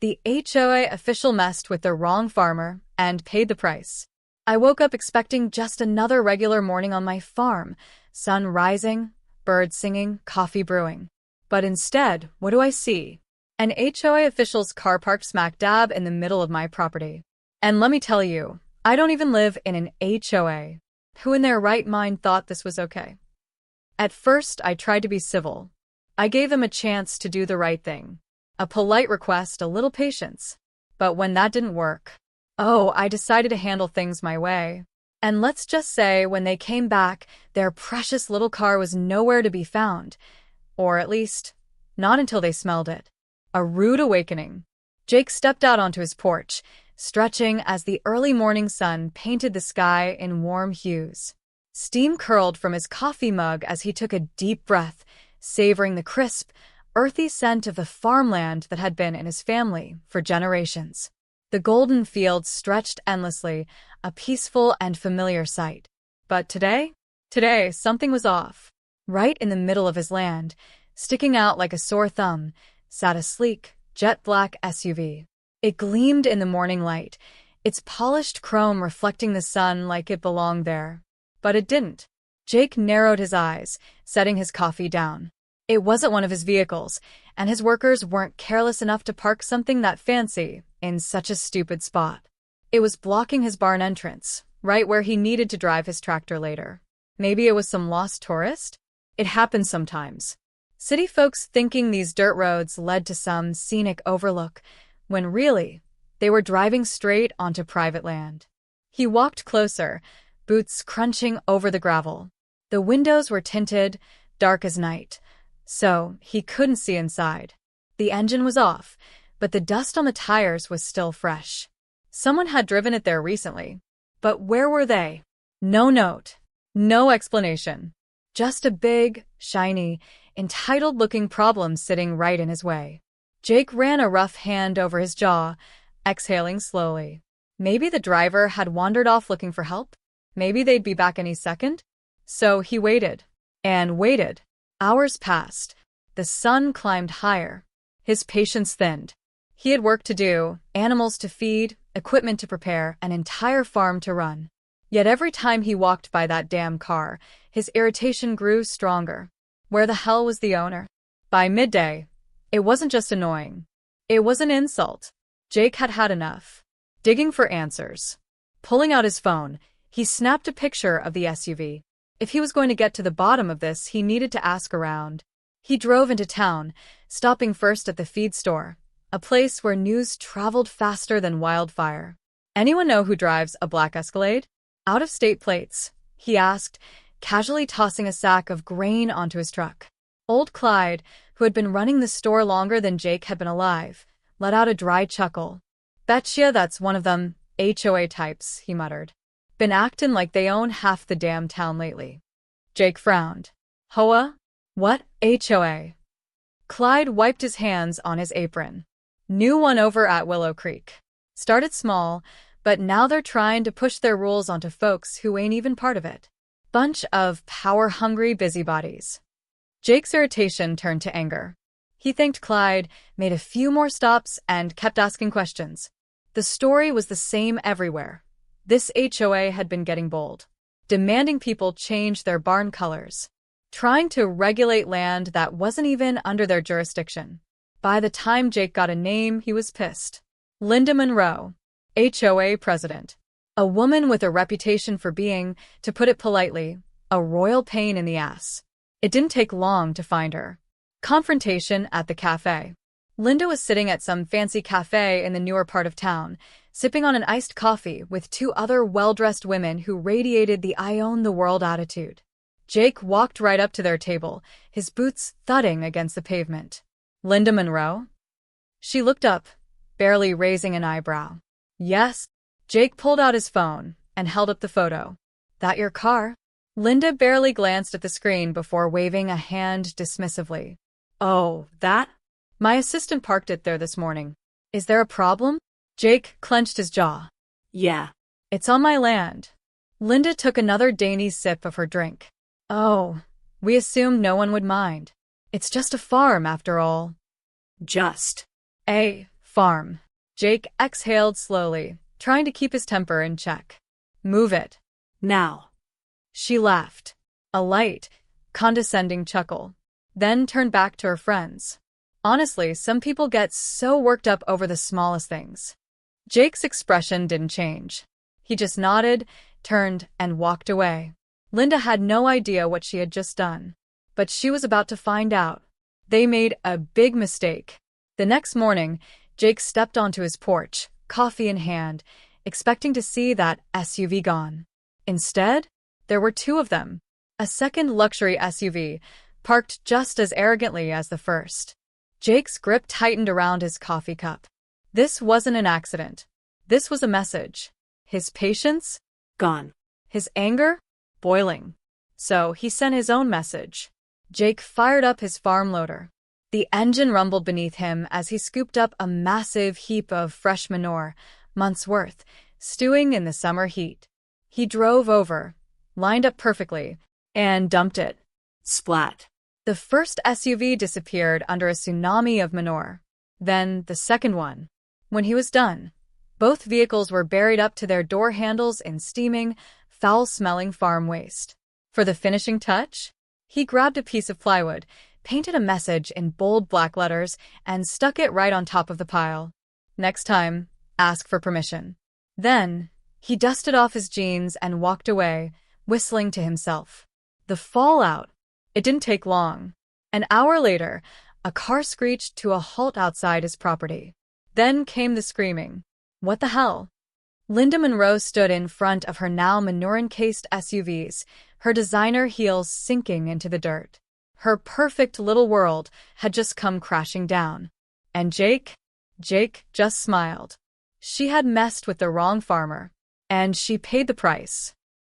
The HOA official messed with the wrong farmer and paid the price. I woke up expecting just another regular morning on my farm, sun rising, birds singing, coffee brewing. But instead, what do I see? An HOA official's car parked smack dab in the middle of my property. And let me tell you, I don't even live in an HOA. Who in their right mind thought this was okay? At first, I tried to be civil. I gave them a chance to do the right thing. A polite request, a little patience. But when that didn't work, I decided to handle things my way. And let's just say, when they came back, their precious little car was nowhere to be found. Or at least, not until they smelled it. A rude awakening. Jake stepped out onto his porch, stretching as the early morning sun painted the sky in warm hues. Steam curled from his coffee mug as he took a deep breath, savoring the crisp, earthy scent of the farmland that had been in his family for generations. The golden fields stretched endlessly, a peaceful and familiar sight. But today, something was off. Right in the middle of his land, sticking out like a sore thumb, sat a sleek, jet-black SUV. It gleamed in the morning light, its polished chrome reflecting the sun like it belonged there. But it didn't. Jake narrowed his eyes, setting his coffee down. It wasn't one of his vehicles, and his workers weren't careless enough to park something that fancy in such a stupid spot. It was blocking his barn entrance, right where he needed to drive his tractor later. Maybe it was some lost tourist? It happens sometimes. City folks thinking these dirt roads led to some scenic overlook, when really, they were driving straight onto private land. He walked closer, boots crunching over the gravel. The windows were tinted, dark as night, so he couldn't see inside. The engine was off, but the dust on the tires was still fresh. Someone had driven it there recently. But where were they? No note. No explanation. Just a big, shiny, entitled-looking problem sitting right in his way. Jake ran a rough hand over his jaw, exhaling slowly. Maybe the driver had wandered off looking for help? Maybe they'd be back any second? So he waited. And waited. Hours passed. The sun climbed higher. His patience thinned. He had work to do, animals to feed, equipment to prepare, an entire farm to run. Yet every time he walked by that damn car, his irritation grew stronger. Where the hell was the owner? By midday, it wasn't just annoying. It was an insult. Jake had had enough. Digging for answers. Pulling out his phone, he snapped a picture of the SUV. If he was going to get to the bottom of this, he needed to ask around. He drove into town, stopping first at the feed store, a place where news traveled faster than wildfire. Anyone know who drives a black Escalade? Out-of-state plates, he asked, casually tossing a sack of grain onto his truck. Old Clyde, who had been running the store longer than Jake had been alive, let out a dry chuckle. Betcha that's one of them HOA types, he muttered. Been actin' like they own half the damn town lately. Jake frowned. HOA? What? HOA? Clyde wiped his hands on his apron. New one over at Willow Creek. Started small, but now they're trying to push their rules onto folks who ain't even part of it. Bunch of power-hungry busybodies. Jake's irritation turned to anger. He thanked Clyde, made a few more stops, and kept asking questions. The story was the same everywhere. This HOA had been getting bold, demanding people change their barn colors, trying to regulate land that wasn't even under their jurisdiction. By the time Jake got a name, he was pissed. Linda Monroe, HOA president. A woman with a reputation for being, to put it politely, a royal pain in the ass. It didn't take long to find her. Confrontation at the cafe. Linda was sitting at some fancy cafe in the newer part of town, sipping on an iced coffee with two other well-dressed women who radiated the I own the world attitude. Jake walked right up to their table, his boots thudding against the pavement. Linda Monroe? She looked up, barely raising an eyebrow. Yes. Jake pulled out his phone and held up the photo. That your car? Linda barely glanced at the screen before waving a hand dismissively. Oh, that? My assistant parked it there this morning. Is there a problem? Jake clenched his jaw. Yeah. It's on my land. Linda took another dainty sip of her drink. Oh, we assumed no one would mind. It's just a farm after all. Just a Farm. Jake exhaled slowly, trying to keep his temper in check. Move it. Now. She laughed. A light, condescending chuckle. Then turned back to her friends. Honestly, some people get so worked up over the smallest things. Jake's expression didn't change. He just nodded, turned, and walked away. Linda had no idea what she had just done. But she was about to find out. They made a big mistake. The next morning, Jake stepped onto his porch, coffee in hand, expecting to see that SUV gone. Instead, there were two of them. A second luxury SUV, parked just as arrogantly as the first. Jake's grip tightened around his coffee cup. This wasn't an accident. This was a message. His patience? Gone. His anger? Boiling. So he sent his own message. Jake fired up his farm loader. The engine rumbled beneath him as he scooped up a massive heap of fresh manure, months' worth, stewing in the summer heat. He drove over, lined up perfectly, and dumped it. Splat. The first SUV disappeared under a tsunami of manure. Then the second one. When he was done, both vehicles were buried up to their door handles in steaming, foul-smelling farm waste. For the finishing touch, he grabbed a piece of plywood, painted a message in bold black letters, and stuck it right on top of the pile. Next time, ask for permission. Then, he dusted off his jeans and walked away, whistling to himself. The fallout. It didn't take long. An hour later, a car screeched to a halt outside his property. Then came the screaming. What the hell? Linda Monroe stood in front of her now manure-encased SUVs, her designer heels sinking into the dirt. Her perfect little world had just come crashing down. And Jake just smiled. She had messed with the wrong farmer, and she paid the price.